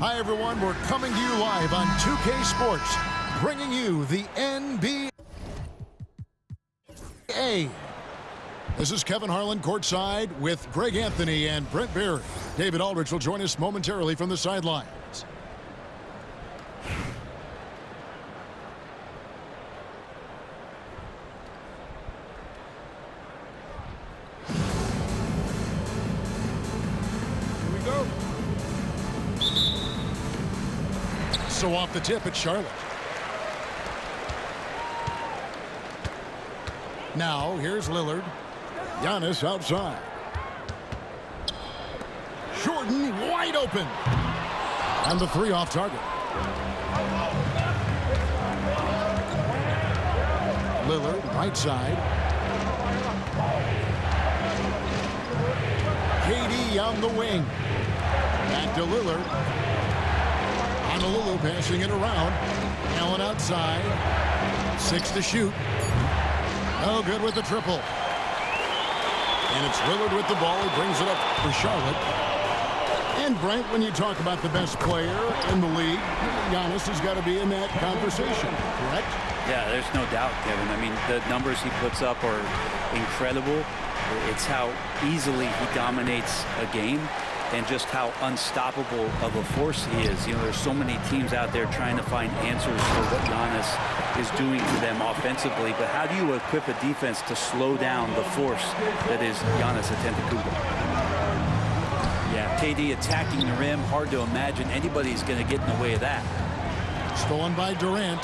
Hi, everyone. We're coming to you live on 2K Sports, bringing you the NBA. This is Kevin Harlan courtside with Greg Anthony and Brent Berry. David Aldridge will join us momentarily from the sidelines. So off the tip, it's Charlotte. Now, here's Lillard. Giannis outside. Jordan wide open. And the three off target. Lillard, right side. KD on the wing. Back to Lillard. Honolulu passing it around. Allen outside. 6 to shoot. Oh, good with the triple. And it's Lillard with the ball. He brings it up for Charlotte. And Brent, when you talk about the best player in the league, Giannis has got to be in that conversation, correct? Yeah, there's no doubt, Kevin. I mean, the numbers he puts up are incredible. It's how easily he dominates a game and just how unstoppable of a force he is. You know, there's so many teams out there trying to find answers for what Giannis is doing to them offensively, but how do you equip a defense to slow down the force that is Giannis Antetokounmpo? Yeah, KD attacking the rim, hard to imagine anybody's going to get in the way of that. Stolen by Durant.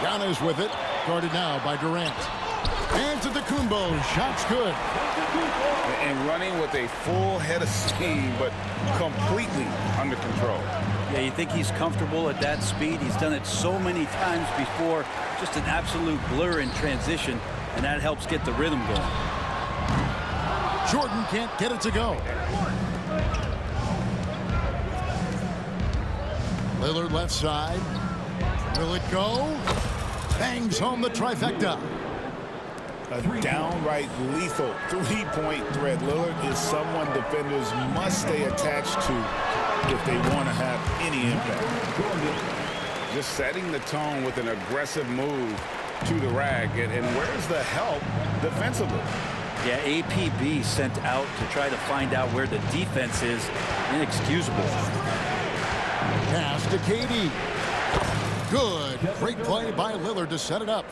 Giannis with it, guarded now by Durant. And to the Kumbo, shot's good. And running with a full head of steam, but completely under control. Yeah, you think he's comfortable at that speed. He's done it so many times before. Just an absolute blur in transition, and that helps get the rhythm going. Jordan can't get it to go. Lillard left side. Will it go? Bangs home the trifecta. A downright lethal three-point threat. Lillard is someone defenders must stay attached to if they want to have any impact. Just setting the tone with an aggressive move to the rack. And where's the help defensively? Yeah, APB sent out to try to find out where the defense is. Inexcusable. Pass to KD. Good. Great play by Lillard to set it up.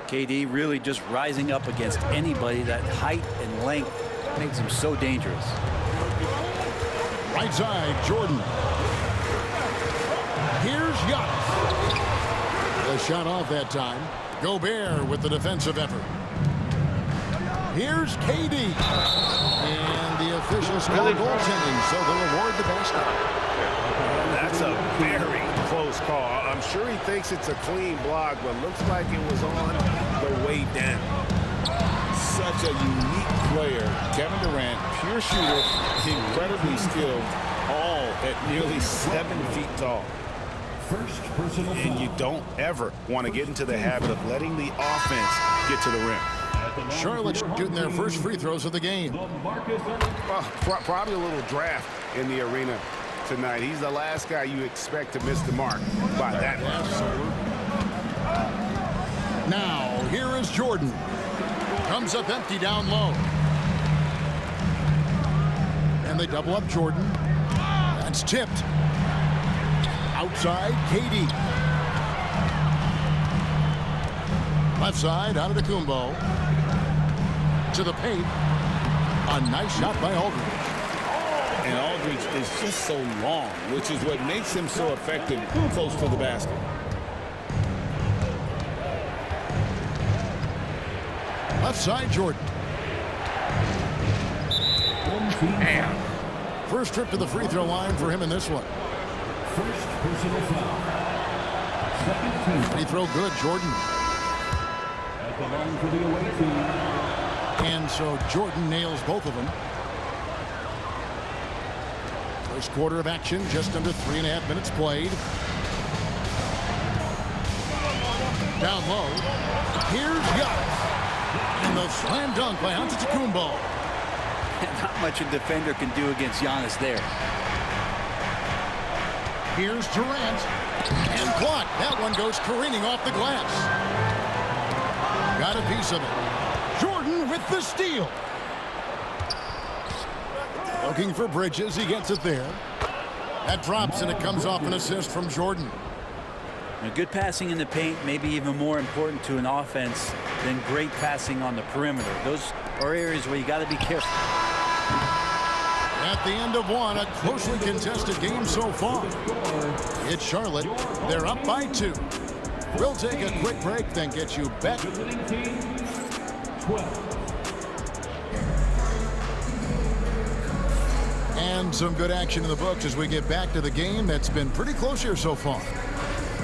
KD really just rising up against anybody. That height and length makes him so dangerous. Right side, Jordan. Here's Giannis. The shot off that time. Gobert with the defensive effort. Here's KD. And the officials call goaltending, so they'll award the basket. That's a very close call. I'm sure he thinks it's a clean block, but looks like it was on the way down. Such a unique player. Kevin Durant, pure shooter, incredibly skilled, all at nearly 7 feet tall. And you don't ever want to get into the habit of letting the offense get to the rim. Charlotte's shooting their first free throws of the game. Probably a little draft in the arena tonight. He's the last guy you expect to miss the mark by that much. Now, here is Jordan. Comes up empty down low. And they double up Jordan. That's tipped. Outside, KD. Left side, out of the Kumbo. To the paint. A nice shot by Aldridge. And Aldridge is just so long, which is what makes him so effective close to the basket. Left side, Jordan. First trip to the free throw line for him in this one. First personal foul. Second team. Free throw good, Jordan. At the line for the away team. And so Jordan nails both of them. First quarter of action, just under 3.5 minutes played. Down low. Here's Giannis. And the slam dunk by Antetokounmpo. Not much a defender can do against Giannis there. Here's Durant. And blocked. That one goes careening off the glass. Got a piece of it. Jordan with the steal. Looking for Bridges. He gets it there. That drops, and it comes off an assist from Jordan. Now, good passing in the paint may be even more important to an offense than great passing on the perimeter. Those are areas where you got to be careful. At the end of one, a closely contested game so far. It's Charlotte. They're up by 2. We'll take a quick break, then get you back. And some good action in the books as we get back to the game that's been pretty close here so far.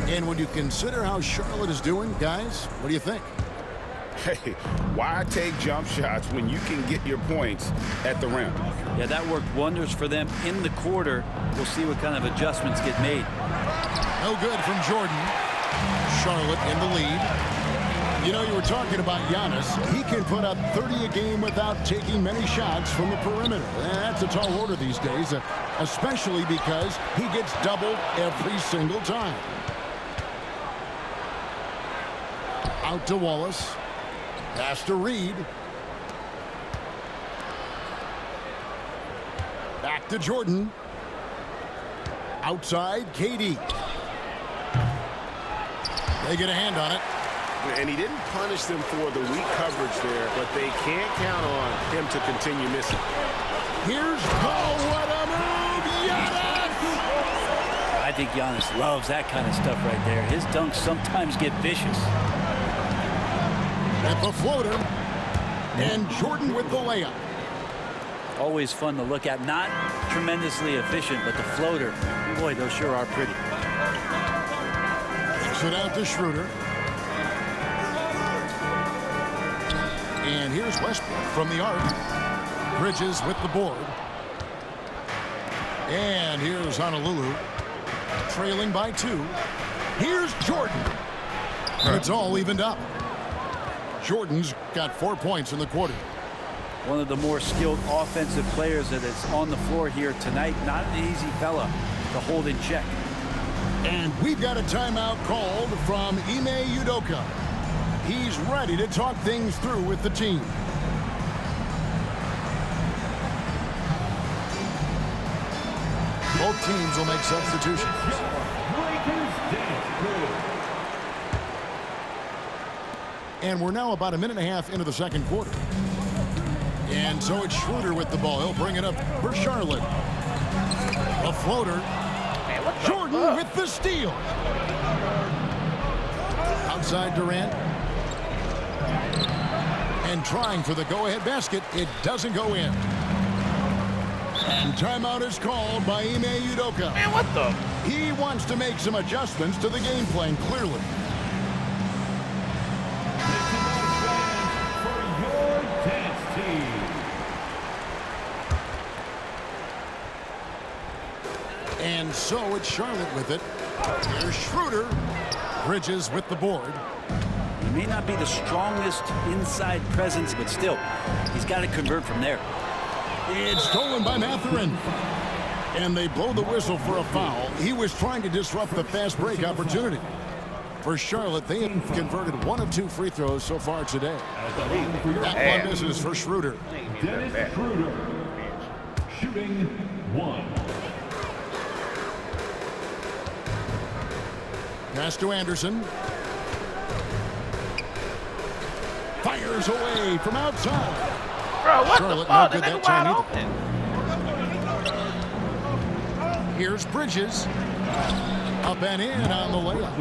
And when you consider how Charlotte is doing, guys, what do you think? Hey, why take jump shots when you can get your points at the rim? Yeah, that worked wonders for them in the quarter. We'll see what kind of adjustments get made. No good from Jordan. Charlotte in the lead. You know, you were talking about Giannis. He can put up 30 a game without taking many shots from the perimeter. That's a tall order these days, especially because he gets doubled every single time. Out to Wallace. Pass to Reed. Back to Jordan. Outside, KD. They get a hand on it. And he didn't punish them for the weak coverage there, but they can't count on him to continue missing. Here's what a move! Giannis! I think Giannis loves that kind of stuff right there. His dunks sometimes get vicious. At the floater. And Jordan with the layup. Always fun to look at. Not tremendously efficient, but the floater, boy, those sure are pretty. Kicks it out to Schroeder. And here's Westbrook from the arc. Bridges with the board. And here's Honolulu. Trailing by 2. Here's Jordan. And it's all evened up. Jordan's got 4 points in the quarter. One of the more skilled offensive players that is on the floor here tonight. Not an easy fella to hold in check. And we've got a timeout called from Ime Udoka. He's ready to talk things through with the team. Both teams will make substitutions. And we're now about a minute and a half into the second quarter. And so it's Schroeder with the ball. He'll bring it up for Charlotte. A floater. Jordan with the steal. Outside Durant. And trying for the go-ahead basket. It doesn't go in. And timeout is called by Ime Udoka. Man, what the? He wants to make some adjustments to the game plan, clearly. And so it's Charlotte with it. Here's Schroeder. Bridges with the board. He may not be the strongest inside presence, but still, he's got to convert from there. It's stolen by Mathurin. And they blow the whistle for a foul. He was trying to disrupt the fast break opportunity. For Charlotte, they have converted 1 of 2 free throws so far today. That one misses for Schroeder. Dennis Schroeder, shooting 1. Pass to Anderson. Fires away from outside. Bro, what Charlotte, the fuck? no good That that nigga time wide either. open. Here's Bridges. Up and in on the layup.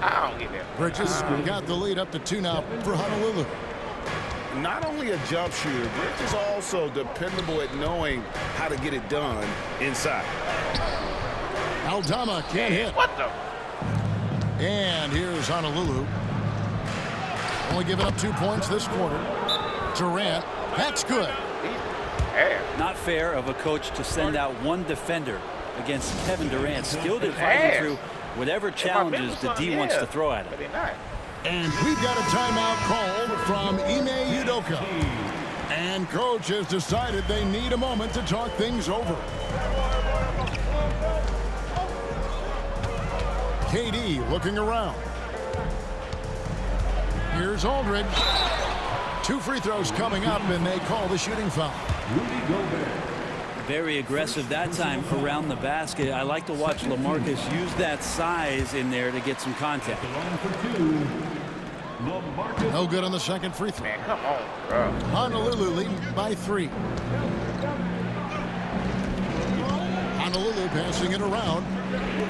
I don't get that. Bridges got the lead up to 2 now for Honolulu. Not only a jump shooter, Bridges also dependable at knowing how to get it done inside. Aldama can't hit. What the? And here's Honolulu. Only giving up 2 points this quarter. Durant. That's good. Not fair of a coach to send out one defender against Kevin Durant, skilled at fighting through whatever challenges the D wants to throw at him. And we've got a timeout called from Ime Udoka. And coach has decided they need a moment to talk things over. KD looking around. Here's Aldridge. 2 free throws coming up, and they call the shooting foul. Very aggressive that time around the basket. I like to watch LaMarcus use that size in there to get some contact. No good on the second free throw. Man, come on, bro. Honolulu leading by 3. Honolulu passing it around.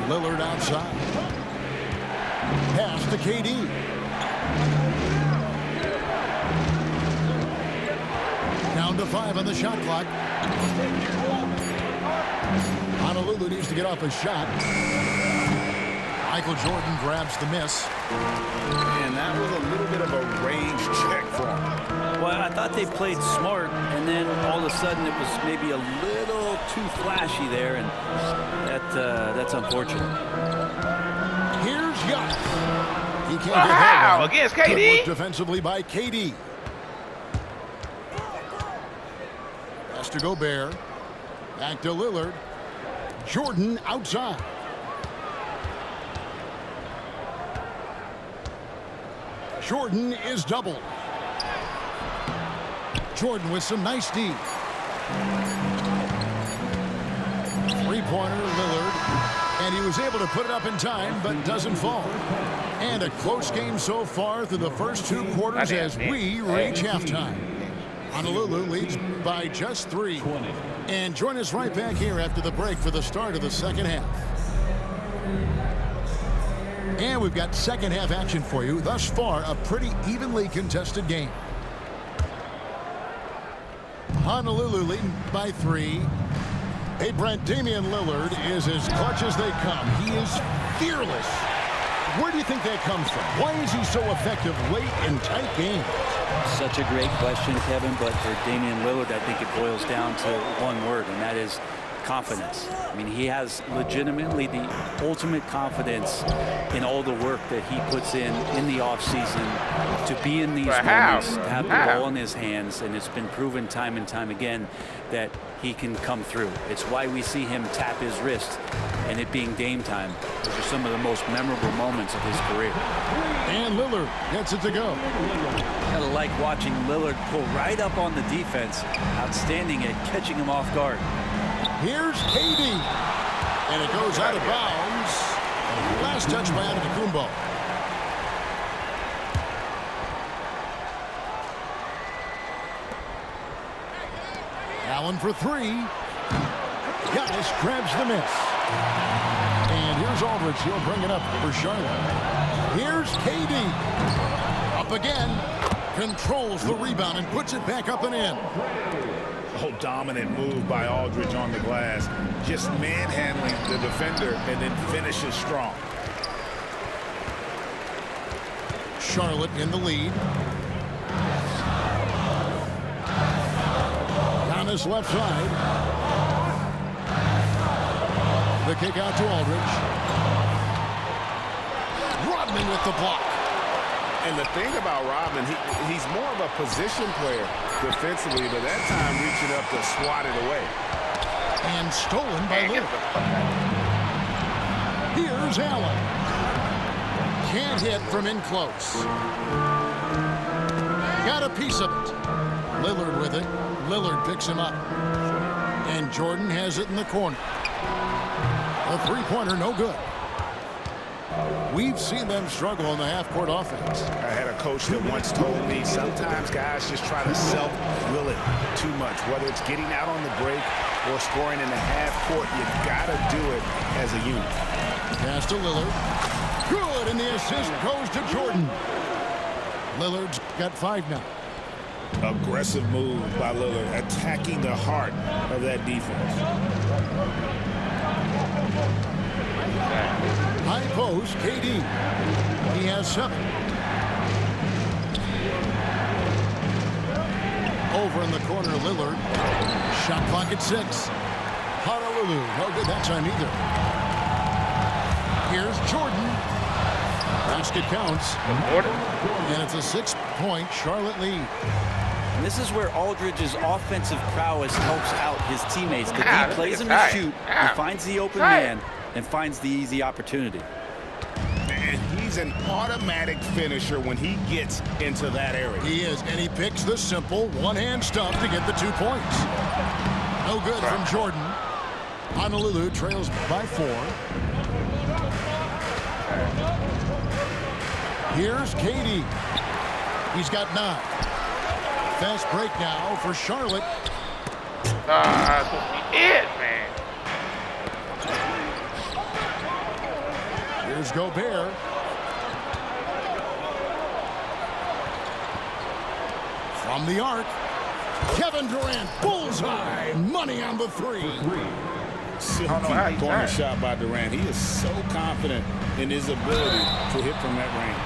Lillard outside. Pass to KD. Down to 5 on the shot clock. Honolulu needs to get off a shot. Michael Jordan grabs the miss. And that was a little bit of a range check for him. Well, I thought they played smart, and then all of a sudden it was maybe a little too flashy there, and that's unfortunate. Here's Giannis. He can't Wow, get that one. against Good KD? work defensively by KD. Pass to Gobert. Back to Lillard. Jordan outside. Jordan is doubled. Jordan with some nice D. Three-pointer, Lillard. And he was able to put it up in time, but doesn't fall. And a close game so far through the first 2 quarters as we reach halftime. Honolulu leads by just 3. And join us right back here after the break for the start of the second half. And we've got second half action for you. Thus far, a pretty evenly contested game. Honolulu leading by 3. Hey, Brent, Damian Lillard is as clutch as they come. He is fearless. Where do you think that comes from? Why is he so effective late in tight games? Such a great question, Kevin, but for Damian Lillard, I think it boils down to one word, and that is confidence. I mean, he has legitimately the ultimate confidence in all the work that he puts in the offseason to be in these moments, to have the ball in his hands, and it's been proven time and time again that he can come through. It's why we see him tap his wrist and it being Dame time. Those are some of the most memorable moments of his career. And Lillard gets it to go. Gotta like watching Lillard pull right up on the defense. Outstanding at catching him off guard. Here's KD. And it goes out of bounds. Last touch by Antetokounmpo. Allen for 3. Giannis grabs the miss. And here's Aldridge. He'll bring it up for Charlotte. Here's KD. Up again. Controls the rebound and puts it back up and in. Oh, dominant move by Aldridge on the glass. Just manhandling the defender and then finishes strong. Charlotte in the lead. Giannis left side. The kick out to Aldridge. Rodman with the block. And the thing about Rodman, he's more of a position player defensively, but that time reaching up to swat it away. And stolen by Lillard. Here's Allen. Can't hit from in close. Got a piece of it. Lillard with it. Lillard picks him up. And Jordan has it in the corner. A three-pointer, no good. We've seen them struggle in the half-court offense. I had a coach that once told me sometimes guys just try to self-will it too much. Whether it's getting out on the break or scoring in the half-court, you got to do it as a unit. Pass to Lillard. Good, and the assist goes to Jordan. Lillard's got 5 now. Aggressive move by Lillard, attacking the heart of that defense. High post, KD. He has 7. Over in the corner, Lillard. Shot clock at 6. Honolulu, no good that time either. Here's Jordan. Basket counts. And it's a 6-point Charlotte lead. And this is where Aldridge's offensive prowess helps out his teammates. The D plays him to shoot, he finds the open man, and finds the easy opportunity. He's an automatic finisher when he gets into that area. He is, and he picks the simple one-hand stuff to get the 2 points. No good from Jordan. Honolulu trails by 4. Here's Katie. He's got 9. Fast break now for Charlotte. That's gonna be it, man. Here's Gobert. From the arc, Kevin Durant, bullseye, money on the 3. Silky know how he's corner at. shot by Durant. He is so confident in his ability to hit from that range.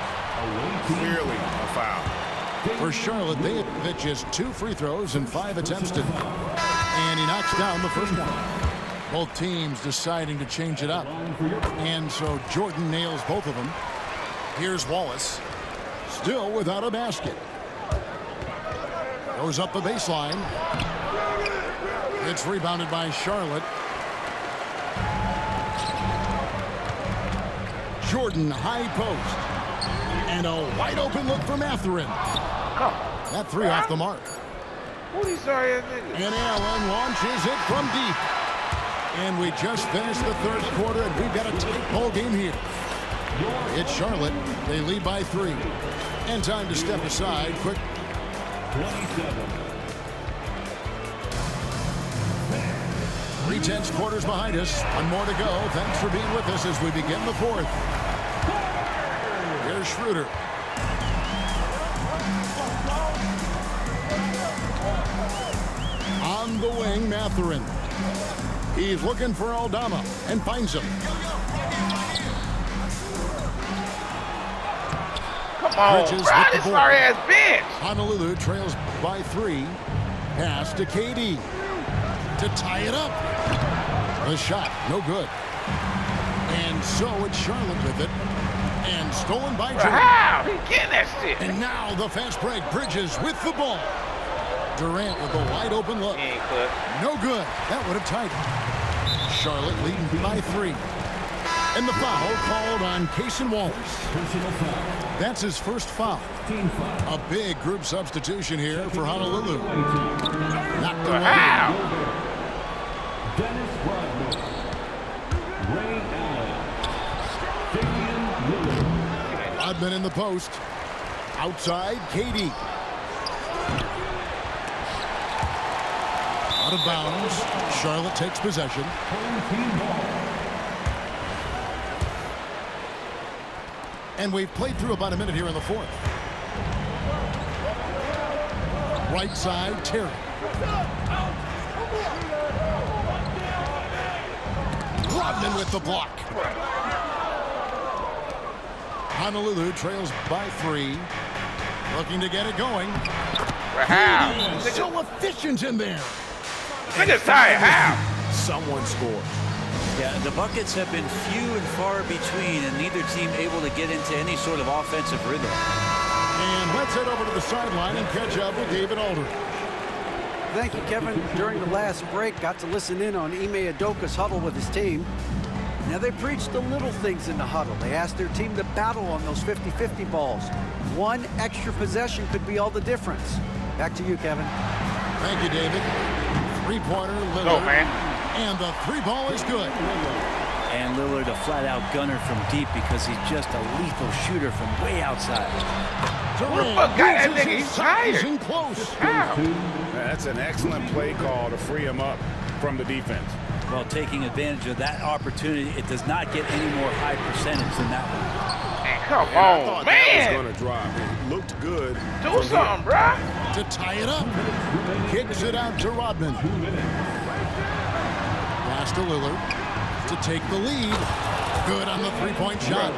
Clearly a foul. For Charlotte, they have hit just 2 free throws and 5 attempts to, and he knocks down the first one. Both teams deciding to change it up, and so Jordan nails both of them. Here's Wallace, still without a basket. Goes up the baseline. It's rebounded by Charlotte. Jordan high post. And a wide open look for Mathurin. Come. That 3 off the mark. Who these sorry ass niggas? And Allen launches it from deep. And we just finished the 3rd quarter, and we've got a tight ball game here. It's Charlotte. They lead by 3. And time to step aside. Quick. 27. 3/10 quarters behind us. 1 more to go. Thanks for being with us as we begin the 4th. Here's Schroeder. On the wing, Mathurin. He's looking for Aldama and finds him. Come on, Bridges bro. with the This board. sorry ass bench. Honolulu trails by 3. Pass to KD to tie it up. The shot, no good. And so it's Charlotte with it. And stolen by Bro, Jordan. how? He getting that shit. And now the fast break. Bridges with the ball. Durant with a wide open look. He ain't cooked. No good. That would have tied it. Charlotte leading by 3. And the foul called on Cason Wallace. Personal foul. That's his first foul. Team foul. A big group substitution here for Honolulu. Knocked Bro, away. how? Dennis Rodman. Ray Allen. Damian Lillard. Rodman in the post. Outside, KD. Out of bounds. Charlotte takes possession. Home team ball. And we've played through about a minute here in the 4th. Right side, Terry. Rodman with the block. Honolulu trails by 3. Looking to get it going. Bro, how? So efficient in there. Nigga sorry, how? Someone scored. Yeah, the buckets have been few and far between, and neither team able to get into any sort of offensive rhythm. And let's head over to the sideline and catch up with David Alder. Thank you, Kevin. During the last break, got to listen in on Ime Udoka's huddle with his team. Now, they preached the little things in the huddle. They asked their team to battle on those 50-50 balls. One extra possession could be all the difference. Back to you, Kevin. Thank you, David. 3-pointer, Lillard. Go, man. And the 3 ball is good. And Lillard a flat-out gunner from deep because he's just a lethal shooter from way outside. Who the fuck got that Durant nigga? uses He's his size tired. and close. How? That's an excellent play call to free him up from the defense. Well, taking advantage of that opportunity, it does not get any more high percentage than that one. Man, come And I thought on, that was man. going to drop. It looked good. Do from something, bro. To tie it up. Kicks it out to Rodman. Pass to Lillard to take the lead. Good on the 3-point shot.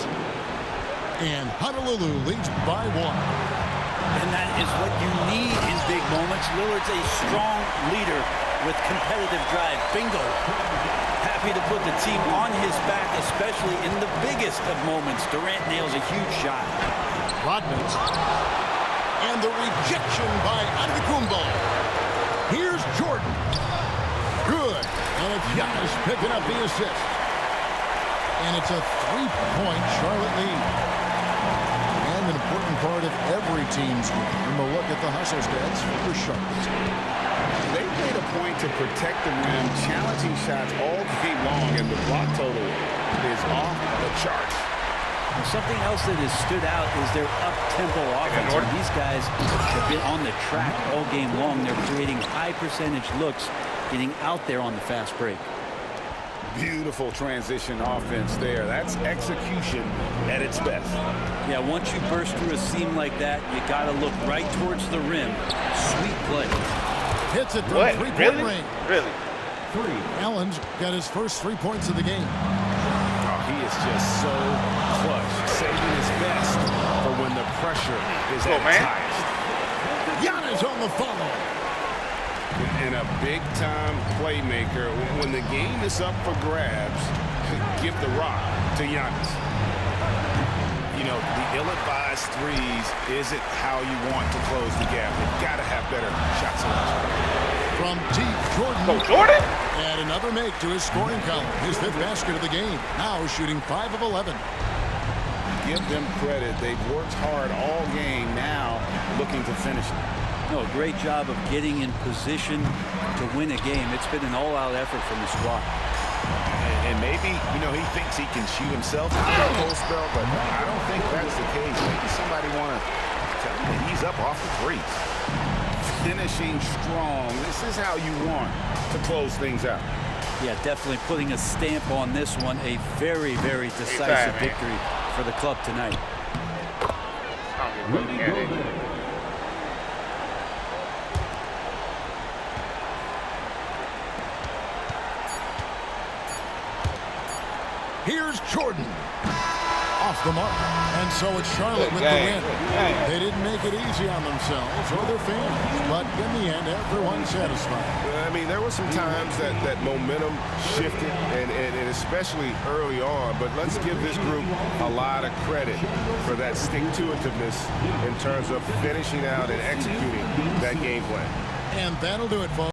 And Honolulu leads by 1. And that is what you need in big moments. Lillard's a strong leader with competitive drive. Bingo. Happy to put the team on his back, especially in the biggest of moments. Durant nails a huge shot. Rodman. And the rejection by Antetokounmpo. Here's Jordan. Good. And it's Giannis picking up the assist. And it's a 3-point Charlotte lead. part of every team's game. And we'll look at the hustle stats for Charlotte. They made a point to protect the rim, challenging shots all game long, and the block total is off the charts. And something else that has stood out is their up-tempo offense. And these guys have been on the track all game long. They're creating high-percentage looks, getting out there on the fast break. Beautiful transition offense there. That's execution at its best. Yeah, once you burst through a seam like that, you got to look right towards the rim. Sweet play. Hits it from three-point range. Really? Allen's got his first 3 points of the game. Oh, he is just so clutch, saving his best for when the pressure is at its highest. Giannis on the follow. And a big-time playmaker. When the game is up for grabs, give the rock to Giannis. You know, the ill-advised threes isn't how you want to close the gap. You've got to have better shot selection. From deep, Jordan. Go Jordan! And another make to his scoring column. His 5th basket of the game. Now shooting 5 of 11. Give them credit. They've worked hard all game. Now looking to finish it. No, great job of getting in position to win a game. It's been an all-out effort from the squad. And maybe, you know, he thinks he can shoot himself in the full spell, but I don't think that's the case. Maybe somebody want to tell him that he's up off the breeze. Finishing strong. This is how you want to close things out. Yeah, definitely putting a stamp on this one. A very, very decisive victory for the club tonight. Here's Jordan. Off the mark. And so it's Charlotte with the win. They didn't make it easy on themselves or their fans, but in the end, everyone's satisfied. I mean, there were some times that momentum shifted, and especially early on, but let's give this group a lot of credit for that stick-to-itiveness in terms of finishing out and executing that game plan. And that'll do it, folks.